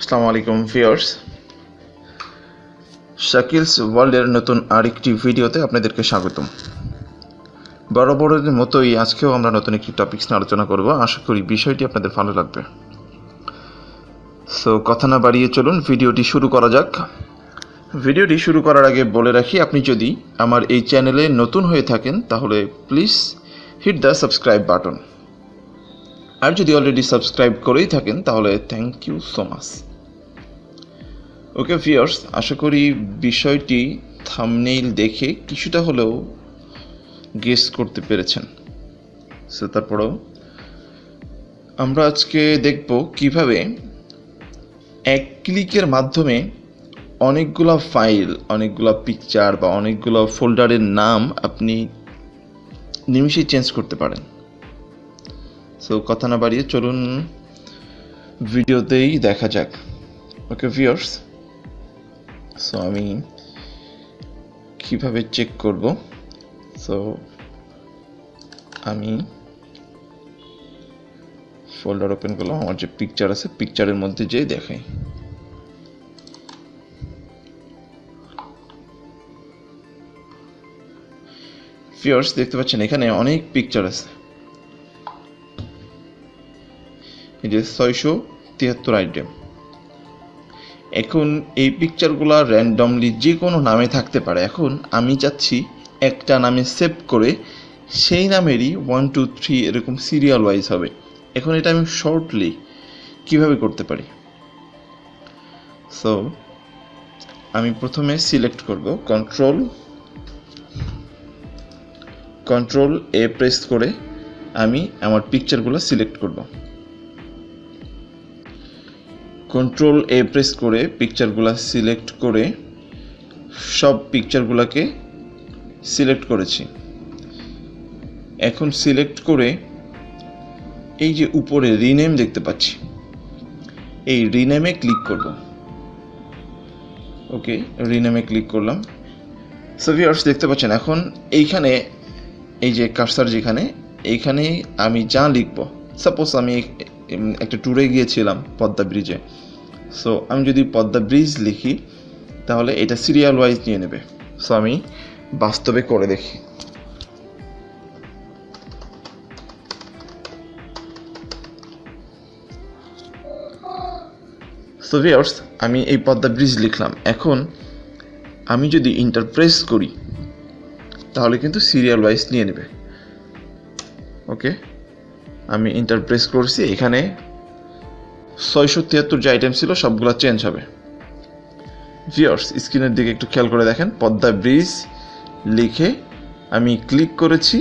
আসসালামু আলাইকুম ভিউয়ার্স, শাকিলস ওয়ার্ল্ডের নতুন আরেকটি ভিডিওতে আপনাদেরকে স্বাগতম। বরাবরের মতোই আজকেও আমরা নতুন একটি টপিকস নিয়ে আলোচনা করব। আশা করি বিষয়টি আপনাদের ভালো লাগবে। সো কথা না বাড়িয়ে চলুন ভিডিওটি শুরু করা যাক। ভিডিওটি শুরু করার আগে বলে রাখি, আপনি যদি আমার এই চ্যানেলে নতুন হয়ে থাকেন তাহলে please hit the subscribe button, আর যদি অলরেডি সাবস্ক্রাইব করেই থাকেন তাহলে thank you so much. Okay viewers, আশা করি বিষয়টি থাম্বনেইল দেখে কিছুটা হলেও গেস করতে পেরেছেন। সো তারপরেও আমরা আজকে দেখব কিভাবে এক ক্লিকের মাধ্যমে অনেকগুলো ফাইল, অনেকগুলো পিকচার বা অনেকগুলো ফোল্ডারের নাম আপনি নিমিষেই চেঞ্জ করতে পারেন। সো কথা না বাড়িয়ে চলুন ভিডিওতেই দেখা যাক। ওকে ভিউয়ার্স, সো আমি কিভাবে চেক করব? সো আমি ফোল্ডার ওপেন করলাম, আমার যে পিকচার আছে পিকচারের মধ্যে যেয়ে দেখাই। ভিউয়ার্স দেখতে পাচ্ছেন এখানে অনেক পিকচার আছে, এই যে 673 আইটেম। এখন এই পিকচারগুলো র্যান্ডমলি যে কোনো নামে থাকতে পারে। এখন আমি চাচ্ছি একটা নামে সেভ করে সেই নামেরই 1 2 3 এরকম সিরিয়াল ওয়াইজ হবে। এখন এটা আমি শর্টলি কিভাবে করতে পারি? সো আমি প্রথমে সিলেক্ট করব, কন্ট্রোল এ প্রেস করে আমি আমার পিকচারগুলো সিলেক্ট করব। কন্ট্রোল এ প্রেস করে পিকচারগুলো সিলেক্ট করে সব পিকচারগুলোকে সিলেক্ট করেছি। এখন সিলেক্ট করে এই যে উপরে রিনেম দেখতে পাচ্ছি, এই রিনেমে ক্লিক করব। ওকে, রিনেমে ক্লিক করলাম। সো ভিউয়ার্স দেখতে পাচ্ছেন এখন এইখানে এই যে কার্সার যেখানে, এইখানে আমি যা লিখব, সাপোজ আমি একটা ট্যুরে গিয়েছিলাম পদ্মা ব্রিজে। সো আমি যদি পদ্মা ব্রিজ লিখি তাহলে এটা সিরিয়াল ওয়াইজ নিয়ে নেবে। সো আমি বাস্তবে করে দেখি। সো ভিউয়ার্স আমি এই পদ্মা ব্রিজ লিখলাম। এখন আমি যদি ইন্টার প্রেস করি তাহলে কিন্তু সিরিয়াল ওয়াইজ নিয়ে নেবে। ওকে, আমি ইন্টার প্রেস করছি, এখানে 673 যে আইটেম ছিল সবগুলো চেঞ্জ হবে। ভিউয়ার্স স্ক্রিনের দিকে একটু খেয়াল করে দেখেন, পদ্মা ব্রিজ লিখে আমি ক্লিক করেছি,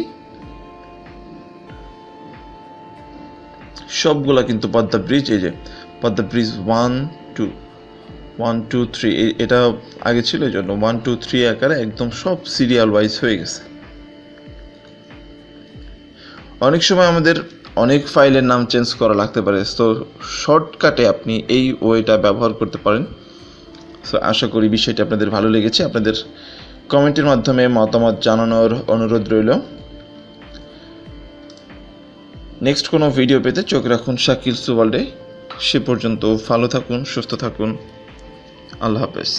সবগুলা কিন্তু পদ্মা ব্রিজ, এই যে পদ্মা ব্রিজ 1 2 3 এটা আগে ছিল, এই জন্য 1 2 3 আকারে একদম সব সিরিয়াল ওয়াইজ হয়ে গেছে। অনেক সময় আমাদের অনেক ফাইলের নাম চেঞ্জ করা লাগতে পারে, তো শর্টকাটে আপনি এই ওয়েটা ব্যবহার করতে পারেন। সো আশা করি বিষয়টি আপনাদের ভালো লেগেছে। আপনাদের কমেন্টের মাধ্যমে মতামত জানানোর অনুরোধ রইল। নেক্সট কোনো ভিডিও পেতে চোখ রাখুন শাকিলস ওয়ার্ল্ডে। সে পর্যন্ত ভালো থাকুন, সুস্থ থাকুন। আল্লাহ হাফেজ।